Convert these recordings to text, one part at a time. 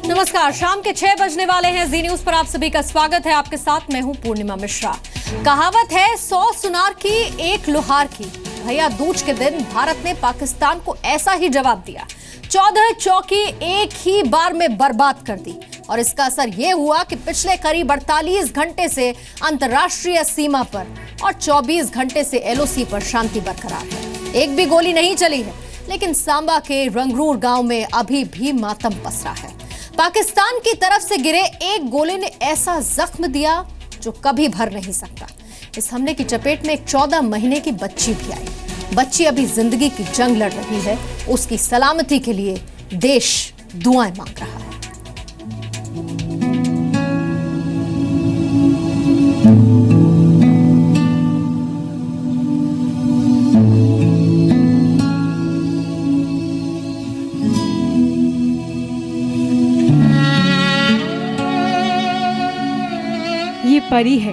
नमस्कार, शाम के 6 बजने वाले हैं। जी न्यूज पर आप सभी का स्वागत है। आपके साथ मैं हूं पूर्णिमा मिश्रा। कहावत है 100 सुनार की एक लोहार की। भैया दूज के दिन भारत ने पाकिस्तान को ऐसा ही जवाब दिया। 14 चौकी एक ही बार में बर्बाद कर दी और इसका असर यह हुआ कि पिछले करीब 48 घंटे से अंतर्राष्ट्रीय सीमा पर और 24 घंटे से एलओसी पर शांति बरकरार है। एक भी गोली नहीं चली है, लेकिन सांबा के रंगरूर गांव में अभी भी मातम पसरा है। पाकिस्तान की तरफ से गिरे एक गोले ने ऐसा जख्म दिया जो कभी भर नहीं सकता। इस हमले की चपेट में एक 14 महीने की बच्ची भी आई। बच्ची अभी जिंदगी की जंग लड़ रही है। उसकी सलामती के लिए देश दुआएं मांग रहा है। ये परी है,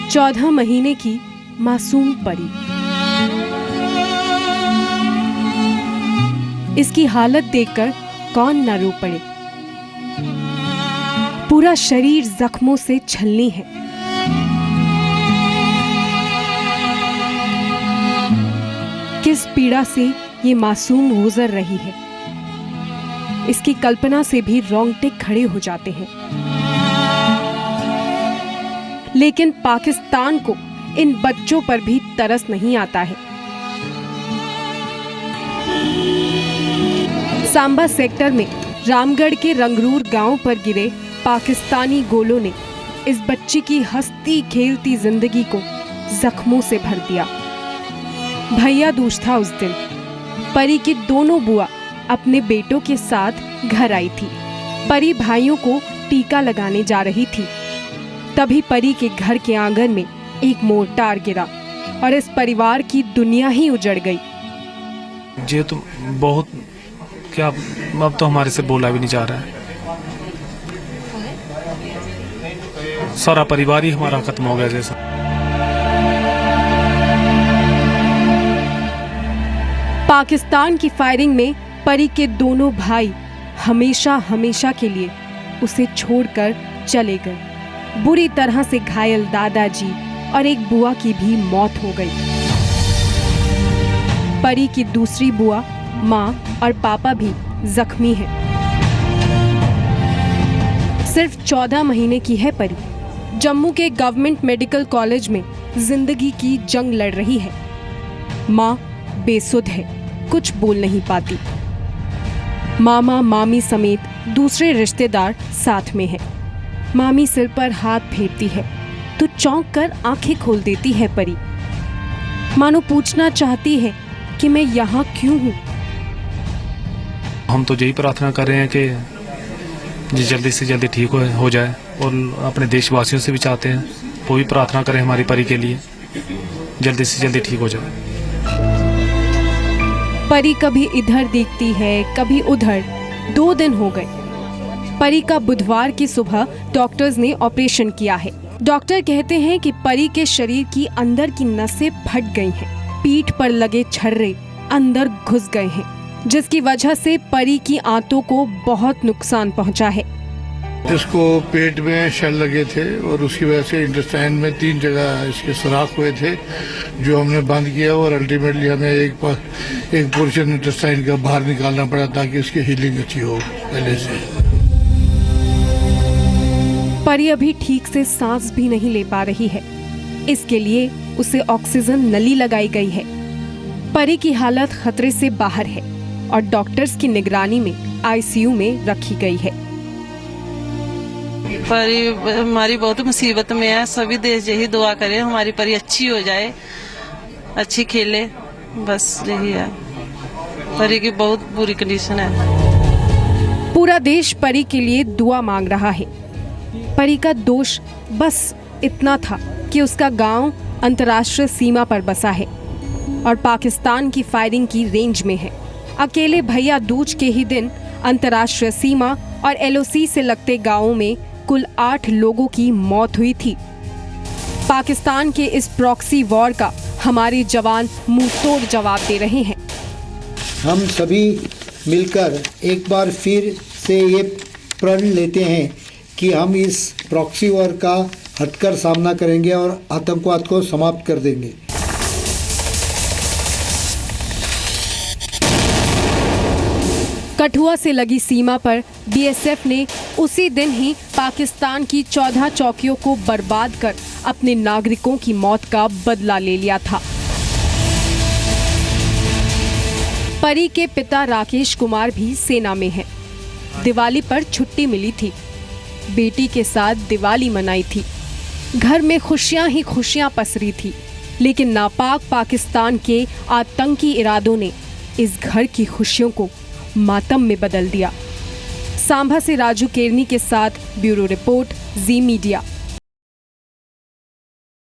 14 महीने की मासूम परी। इसकी हालत देखकर कौन न रो पड़े। पूरा शरीर जख्मों से छलनी है। किस पीड़ा से ये मासूम गुजर रही है, इसकी कल्पना से भी रोंगटे खड़े हो जाते हैं। लेकिन पाकिस्तान को इन बच्चों पर भी तरस नहीं आता है। सांबा सेक्टर में रामगढ़ के रंगरूर गांव पर गिरे पाकिस्तानी गोलों ने इस बच्ची की हंसती खेलती जिंदगी को जख्मों से भर दिया। भैया दूज था उस दिन। परी की दोनों बुआ अपने बेटों के साथ घर आई थी। परी भाइयों को टीका लगाने जा रही थी। तभी परी के घर के आंगन में एक मोर्टार गिरा और इस परिवार की दुनिया ही उजड़ गई। ये तो बहुत क्या, अब तो हमारे से बोला भी नहीं जा रहा है। सारा परिवार ही हमारा खत्म हो गया जैसा। पाकिस्तान की फायरिंग में परी के दोनों भाई हमेशा हमेशा के लिए उसे छोड़कर चले गए। बुरी तरह से घायल दादाजी और एक बुआ की भी मौत हो गई। परी की दूसरी बुआ, माँ और पापा भी जख्मी हैं। सिर्फ 14 महीने की है परी। जम्मू के गवर्नमेंट मेडिकल कॉलेज में जिंदगी की जंग लड़ रही है। माँ बेसुध है, कुछ बोल नहीं पाती। मामा मामी समेत दूसरे रिश्तेदार साथ में हैं। मामी सिर पर हाथ फेरती है तो चौंक कर आंखें खोल देती है परी। मानो पूछना चाहती है कि मैं यहाँ क्यों हूँ। हम तो यही प्रार्थना कर रहे हैं कि ये जल्दी से जल्दी ठीक हो जाए और अपने देशवासियों से भी चाहते हैं वो भी प्रार्थना करें हमारी परी के लिए, जल्दी से जल्दी ठीक हो जाए। परी कभी इधर देखती है कभी उधर। 2 दिन हो गए। परी का बुधवार की सुबह डॉक्टर्स ने ऑपरेशन किया है। डॉक्टर कहते हैं कि परी के शरीर की अंदर की नसें फट गई हैं। पीठ पर लगे छर्रे अंदर घुस गए हैं, जिसकी वजह से परी की आंतों को बहुत नुकसान पहुंचा है। इसको पेट में शल लगे थे और उसकी वजह से इंटेस्टाइन में 3 जगह इसके सुराख हुए थे, जो हमने बंद किया और अल्टीमेटली हमें एक पोर्शन इंटेस्टाइन का बाहर निकालना पड़ा ताकि उसकी हीलिंग अच्छी हो पहले से। परी अभी ठीक से सांस भी नहीं ले पा रही है। इसके लिए उसे ऑक्सीजन नली लगाई गई है। परी की हालत खतरे से बाहर है और डॉक्टर्स की निगरानी में आईसीयू में रखी गई है। परी हमारी बहुत मुसीबत में है। सभी देश यही दुआ करें हमारी परी अच्छी हो जाए, अच्छी खेले, बस यही है। परी की बहुत बुरी कंडीशन है। पूरा देश परी के लिए दुआ मांग रहा है। परी का दोष बस इतना था कि उसका गांव अंतर्राष्ट्रीय सीमा पर बसा है और पाकिस्तान की फायरिंग की रेंज में है। अकेले भैया दूज के ही दिन अंतर्राष्ट्रीय सीमा और एलओसी से लगते गांवों में कुल 8 लोगों की मौत हुई थी। पाकिस्तान के इस प्रॉक्सी वॉर का हमारे जवान मुंहतोड़ जवाब दे रहे हैं। हम सभी मिलकर एक बार फिर से ये प्रण लेते हैं कि हम इस प्रॉक्सी वॉर का हटकर सामना करेंगे और आतंकवाद को समाप्त कर देंगे। कठुआ से लगी सीमा पर बीएसएफ ने उसी दिन ही पाकिस्तान की 14 चौकियों को बर्बाद कर अपने नागरिकों की मौत का बदला ले लिया था। परी के पिता राकेश कुमार भी सेना में हैं। दिवाली पर छुट्टी मिली थी, बेटी के साथ दिवाली मनाई थी, घर में खुशियां ही खुशियां पसरी थी, लेकिन नापाक पाकिस्तान के आतंकी इरादों ने इस घर की खुशियों को मातम में बदल दिया। सांभा से राजू केरनी के साथ ब्यूरो रिपोर्ट, जी मीडिया।